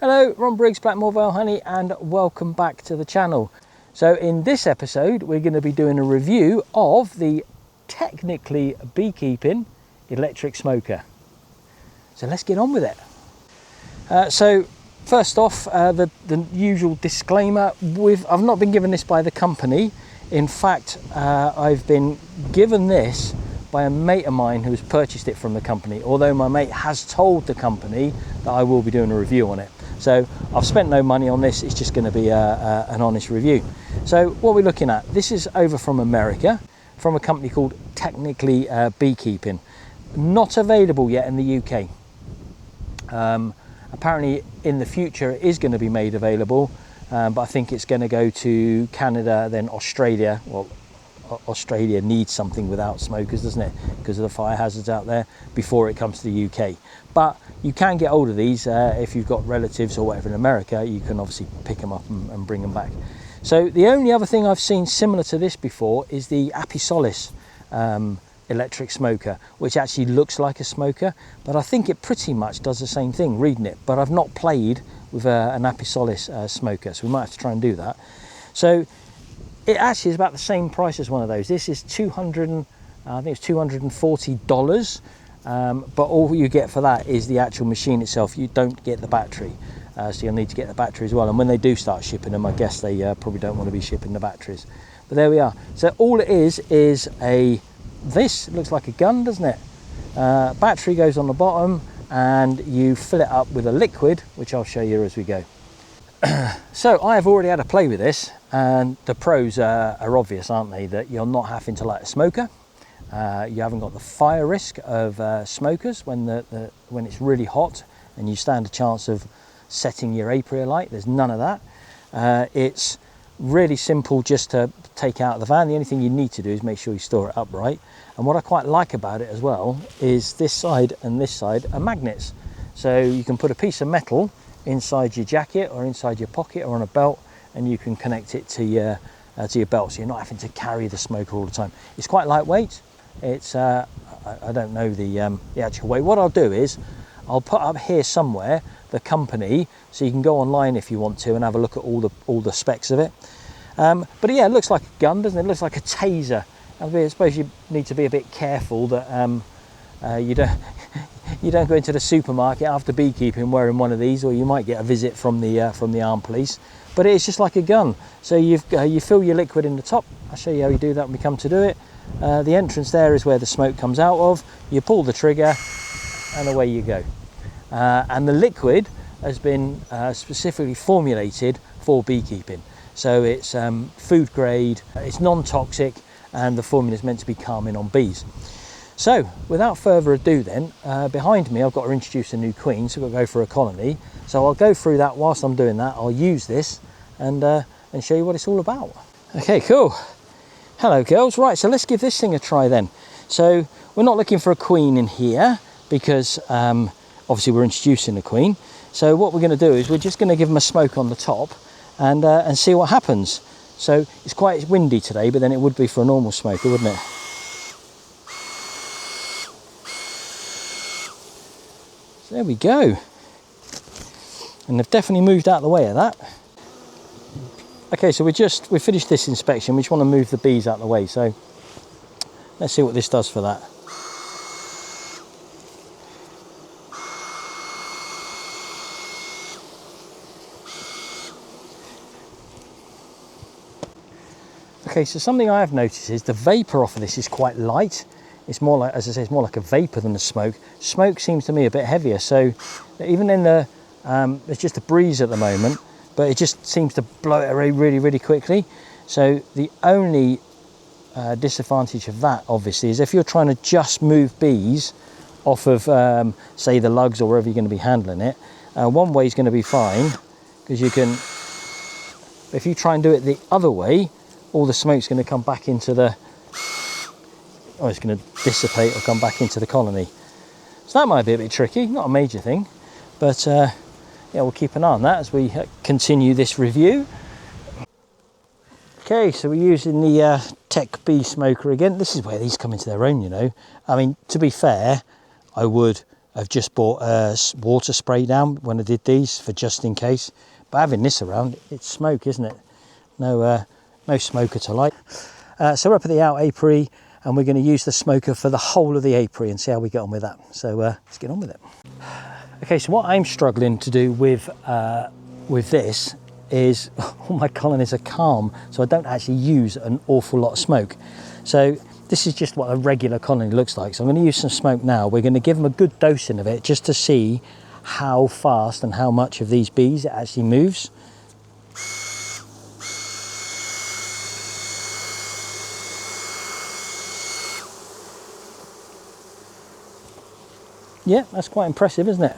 Hello, Ron Briggs, Blackmore, Vale Honey, and welcome back to the channel. So in this episode, we're going to be doing a review of the Technically Beekeeping electric smoker. So let's get on with it. So first off, the usual disclaimer, I've not been given this by the company. In fact, I've been given this by a mate of mine who's purchased it from the company, although my mate has told the company that I will be doing a review on it. So I've spent no money on this, it's just going to be an honest review. So what we're looking at, this is over from America, from a company called Technically Beekeeping. Not available yet in the UK. Apparently in the future it is going to be made available, but I think it's going to go to Canada, then Australia. Well, Australia needs something without smokers, doesn't it, because of the fire hazards out there, before it comes to the UK. But you can get hold of these if you've got relatives or whatever in America. You can obviously pick them up and bring them back. So the only other thing I've seen similar to this before is the Apisolis electric smoker, which actually looks like a smoker, but I think it pretty much does the same thing reading it. But I've not played with an Apisolis smoker, so we might have to try and do that. So it actually is about the same price as one of those. This is $240, but all you get for that is the actual machine itself. You don't get the battery, so you'll need to get the battery as well. And when they do start shipping them, I guess they probably don't want to be shipping the batteries. But there we are. So all it is this looks like a gun, doesn't it? Battery goes on the bottom, and you fill it up with a liquid, which I'll show you as we go. So I have already had a play with this, and the pros are obvious, aren't they? That you're not having to light a smoker. You haven't got the fire risk of smokers when it's really hot, and you stand a chance of setting your apiary alight. There's none of that. It's really simple just to take out of the van. The only thing you need to do is make sure you store it upright. And what I quite like about it as well is this side and this side are magnets. So you can put a piece of metal inside your jacket or inside your pocket or on a belt, and you can connect it to your belt, so you're not having to carry the smoker all the time. It's quite lightweight. It's I don't know the actual weight. What I'll do is I'll put up here somewhere the company, so you can go online if you want to and have a look at all the specs of it. But yeah, it looks like a gun, doesn't it? It looks like a taser. I suppose you need to be a bit careful that you don't go into the supermarket after beekeeping wearing one of these, or you might get a visit from the armed police. But it's just like a gun. So you fill your liquid in the top. I'll show you how you do that when we come to do it. The entrance there is where the smoke comes out of. You pull the trigger and away you go. And the liquid has been specifically formulated for beekeeping. So it's food grade, it's non-toxic, and the formula is meant to be calming on bees. So without further ado then, behind me I've got to introduce a new queen, so we'll go for a colony. So I'll go through that. Whilst I'm doing that, I'll use this and show you what it's all about. Okay, cool. Hello girls. Right, so let's give this thing a try then. So we're not looking for a queen in here because obviously we're introducing a queen. So what we're going to do is we're just going to give them a smoke on the top and see what happens. So it's quite windy today, but then it would be for a normal smoker, wouldn't it? So there we go. And they've definitely moved out of the way of that. Okay, so we finished this inspection. We just want to move the bees out of the way. So let's see what this does for that. Okay, so something I have noticed is the vapour off of this is quite light. It's more like, as I say, it's more like a vapour than a smoke. Smoke seems to me a bit heavier. So even in the, there's just a breeze at the moment, but it just seems to blow it away really, really quickly. So the only disadvantage of that, obviously, is if you're trying to just move bees off of, say, the lugs or wherever you're going to be handling it, one way is going to be fine, because you can, if you try and do it the other way, all the smoke's going to come back into the, it's going to dissipate or come back into the colony. So that might be a bit tricky, not a major thing, but yeah, we'll keep an eye on that as we continue this review. Okay, so we're using the Tech Bee smoker again. This is where these come into their own, you know. I mean, to be fair, I would I've just bought a water spray down when I did these for just in case. But having this around, it's smoke, isn't it? No smoker to light. So we're up at the out apiary, and we're going to use the smoker for the whole of the apiary and see how we get on with that. So let's get on with it. Okay, so what I'm struggling to do with this is all my colonies are calm, so I don't actually use an awful lot of smoke. So this is just what a regular colony looks like. So I'm going to use some smoke now. We're going to give them a good dosing of it just to see how fast and how much of these bees it actually moves. Yeah, that's quite impressive, isn't it?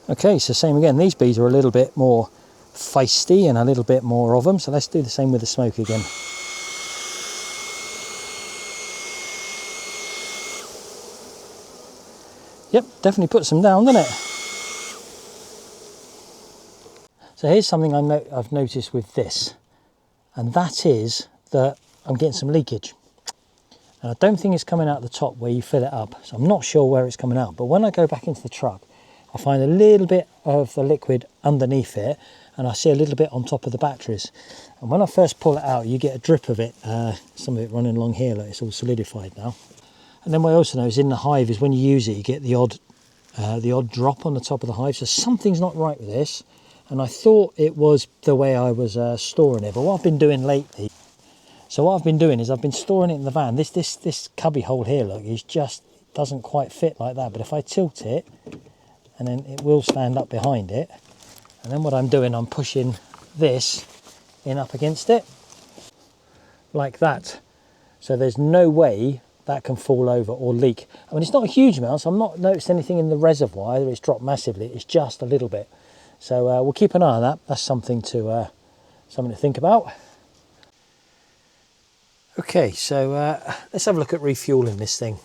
Okay, so same again. These bees are a little bit more feisty and a little bit more of them. So let's do the same with the smoke again. Yep, definitely puts them down, doesn't it? So here's something I've noticed with this, and that is that I'm getting some leakage. And I don't think it's coming out the top where you fill it up, so I'm not sure where it's coming out. But when I go back into the truck, I find a little bit of the liquid underneath it, and I see a little bit on top of the batteries. And when I first pull it out, you get a drip of it, some of it running along here, like it's all solidified now. And then what I also know is in the hive is when you use it, you get the odd drop on the top of the hive. So something's not right with this, and I thought it was the way I was storing it. But what I've been doing lately, is I've been storing it in the van. This cubby hole here, look, is just doesn't quite fit like that. But if I tilt it, and then it will stand up behind it. And then what I'm doing, I'm pushing this in up against it, like that. So there's no way that can fall over or leak. I mean, it's not a huge amount, so I'm not noticing anything in the reservoir that it's dropped massively. It's just a little bit. So we'll keep an eye on that. That's something to think about. Okay, so let's have a look at refueling this thing.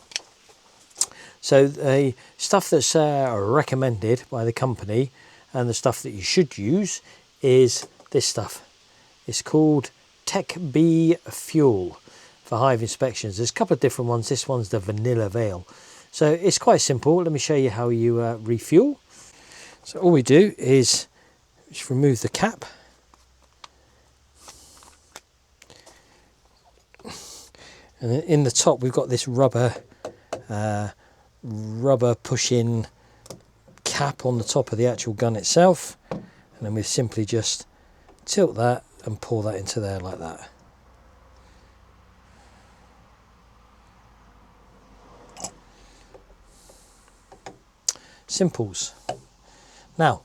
So the stuff that's recommended by the company and the stuff that you should use is this stuff. It's called Tech Bee Fuel for hive inspections. There's a couple of different ones. This one's the vanilla Vale. So it's quite simple. Let me show you how you refuel. So all we do is just remove the cap. And then in the top we've got this rubber push-in cap on the top of the actual gun itself, and then we simply just tilt that and pour that into there like that. Simples. Now,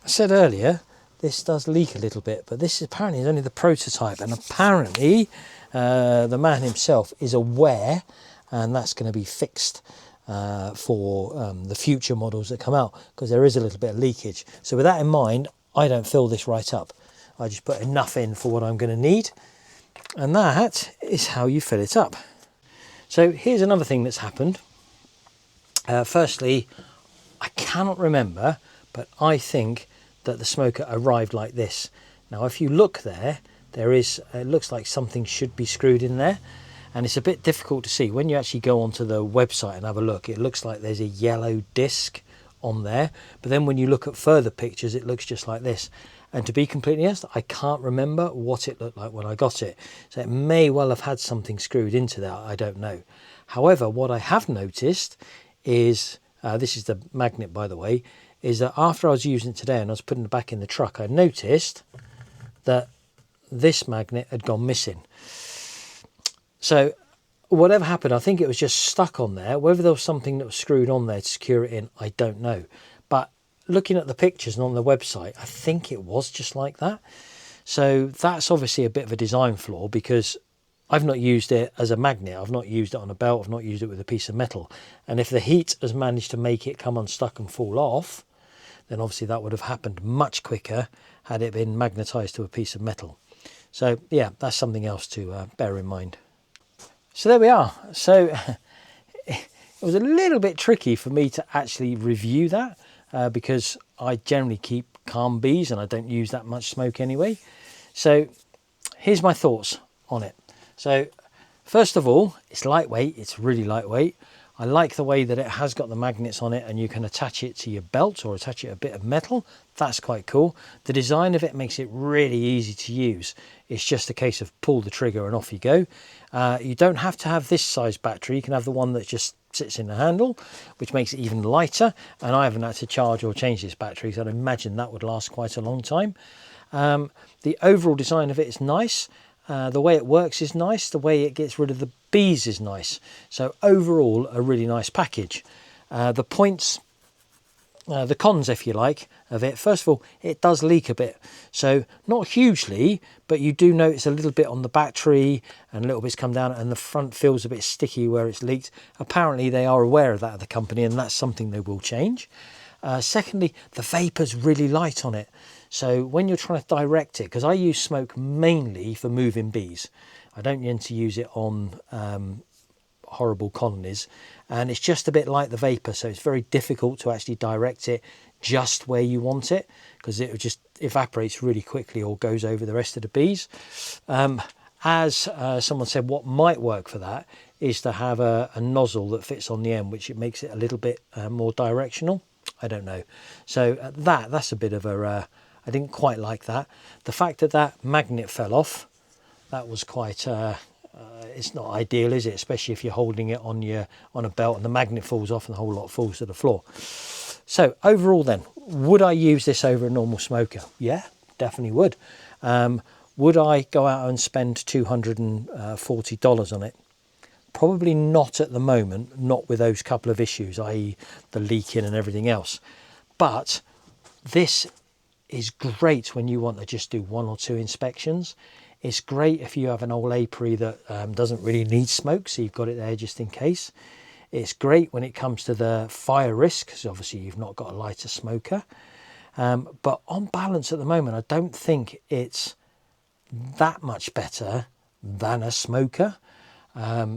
I said earlier this does leak a little bit, but this apparently is only the prototype, and apparently the man himself is aware, and that's going to be fixed for the future models that come out, because there is a little bit of leakage. So with that in mind, I don't fill this right up. I just put enough in for what I'm going to need, and that is how you fill it up. So here's another thing that's happened. Firstly, I cannot remember, but I think that the smoker arrived like this. Now if you look there, it looks like something should be screwed in there, and it's a bit difficult to see. When you actually go onto the website and have a look, it looks like there's a yellow disc on there, but then when you look at further pictures, it looks just like this. And to be completely honest, I can't remember what it looked like when I got it. So it may well have had something screwed into that, I don't know. However, what I have noticed is, this is the magnet by the way, is that after I was using it today and I was putting it back in the truck, I noticed that this magnet had gone missing. So whatever happened, I think it was just stuck on there. Whether there was something that was screwed on there to secure it in, I don't know. But looking at the pictures and on the website, I think it was just like that. So that's obviously a bit of a design flaw, because I've not used it as a magnet. I've not used it on a belt. I've not used it with a piece of metal. And if the heat has managed to make it come unstuck and fall off, then obviously that would have happened much quicker had it been magnetized to a piece of metal. So yeah, that's something else to bear in mind. So there we are. So it was a little bit tricky for me to actually review that because I generally keep calm bees and I don't use that much smoke anyway. So here's my thoughts on it. So first of all, it's lightweight. It's really lightweight. I like the way that it has got the magnets on it and you can attach it to your belt or attach it to a bit of metal. That's quite cool. The design of it makes it really easy to use. It's just a case of pull the trigger and off you go. You don't have to have this size battery. You can have the one that just sits in the handle, which makes it even lighter. And I haven't had to charge or change this battery, so I'd imagine that would last quite a long time. The overall design of it is nice. The way it works is nice. The way it gets rid of the bees is nice. So overall, a really nice package. The points, the cons, if you like, of it. First of all, it does leak a bit. So not hugely, but you do notice a little bit on the battery and a little bit's come down and the front feels a bit sticky where it's leaked. Apparently they are aware of that at the company and that's something they will change. Secondly, the vapor's really light on it. So when you're trying to direct it, because I use smoke mainly for moving bees. I don't tend to use it on horrible colonies, and it's just a bit like the vapor, so it's very difficult to actually direct it just where you want it, because it just evaporates really quickly or goes over the rest of the bees. As someone said, what might work for that is to have a nozzle that fits on the end, which it makes it a little bit more directional. I don't know. So that's a bit of a I didn't quite like that. The fact that that magnet fell off, that was quite it's not ideal, is it? Especially if you're holding it on a belt and the magnet falls off and the whole lot falls to the floor. So overall then, would I use this over a normal smoker? Yeah, definitely would. Would I go out and spend $240 on it? Probably not at the moment, not with those couple of issues, i.e. the leaking and everything else. But this is great when you want to just do 1 or 2 inspections. It's great if you have an old apiary that doesn't really need smoke, so you've got it there just in case. It's great when it comes to the fire risk, because obviously you've not got a lighter smoker. But on balance at the moment, I don't think it's that much better than a smoker.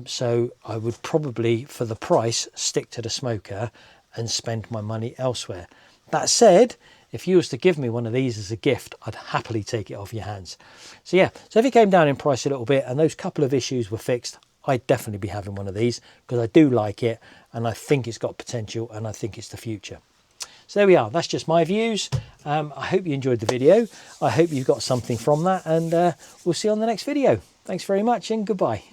So I would probably, for the price, stick to the smoker and spend my money elsewhere. That said, if you was to give me one of these as a gift, I'd happily take it off your hands. So yeah, so if it came down in price a little bit and those couple of issues were fixed, I'd definitely be having one of these because I do like it and I think it's got potential and I think it's the future. So there we are, that's just my views. I hope you enjoyed the video. I hope you got something from that, and we'll see you on the next video. Thanks very much and goodbye.